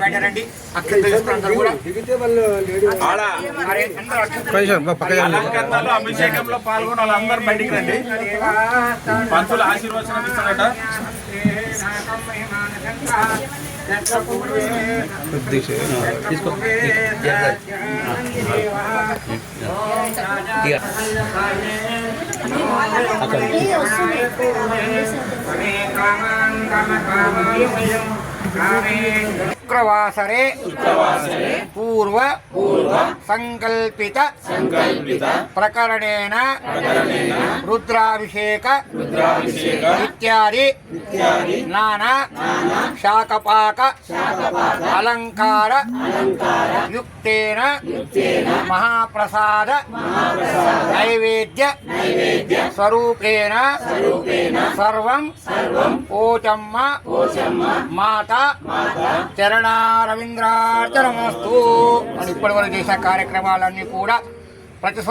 పెట్టారండి అభిషేకంలో పాల్గొని వాళ్ళందరూ బయటికి రండి. పంతులు ఆశీర్వచనం ఇస్తారట. తీసుకో शुक्रवासरे पूर्व संकल्पित प्रकरणेन रुद्राभिषेक इत्यादि नाना शाकपाक अलंकार युक्तेन महाप्रसाद नैवेद्य स्वरूपेण सर्वं ओचम्म माता చరణారవింద్రార్చనమస్తు అని ఇప్పటివరకు చేసిన కార్యక్రమాలన్నీ కూడా ప్రతి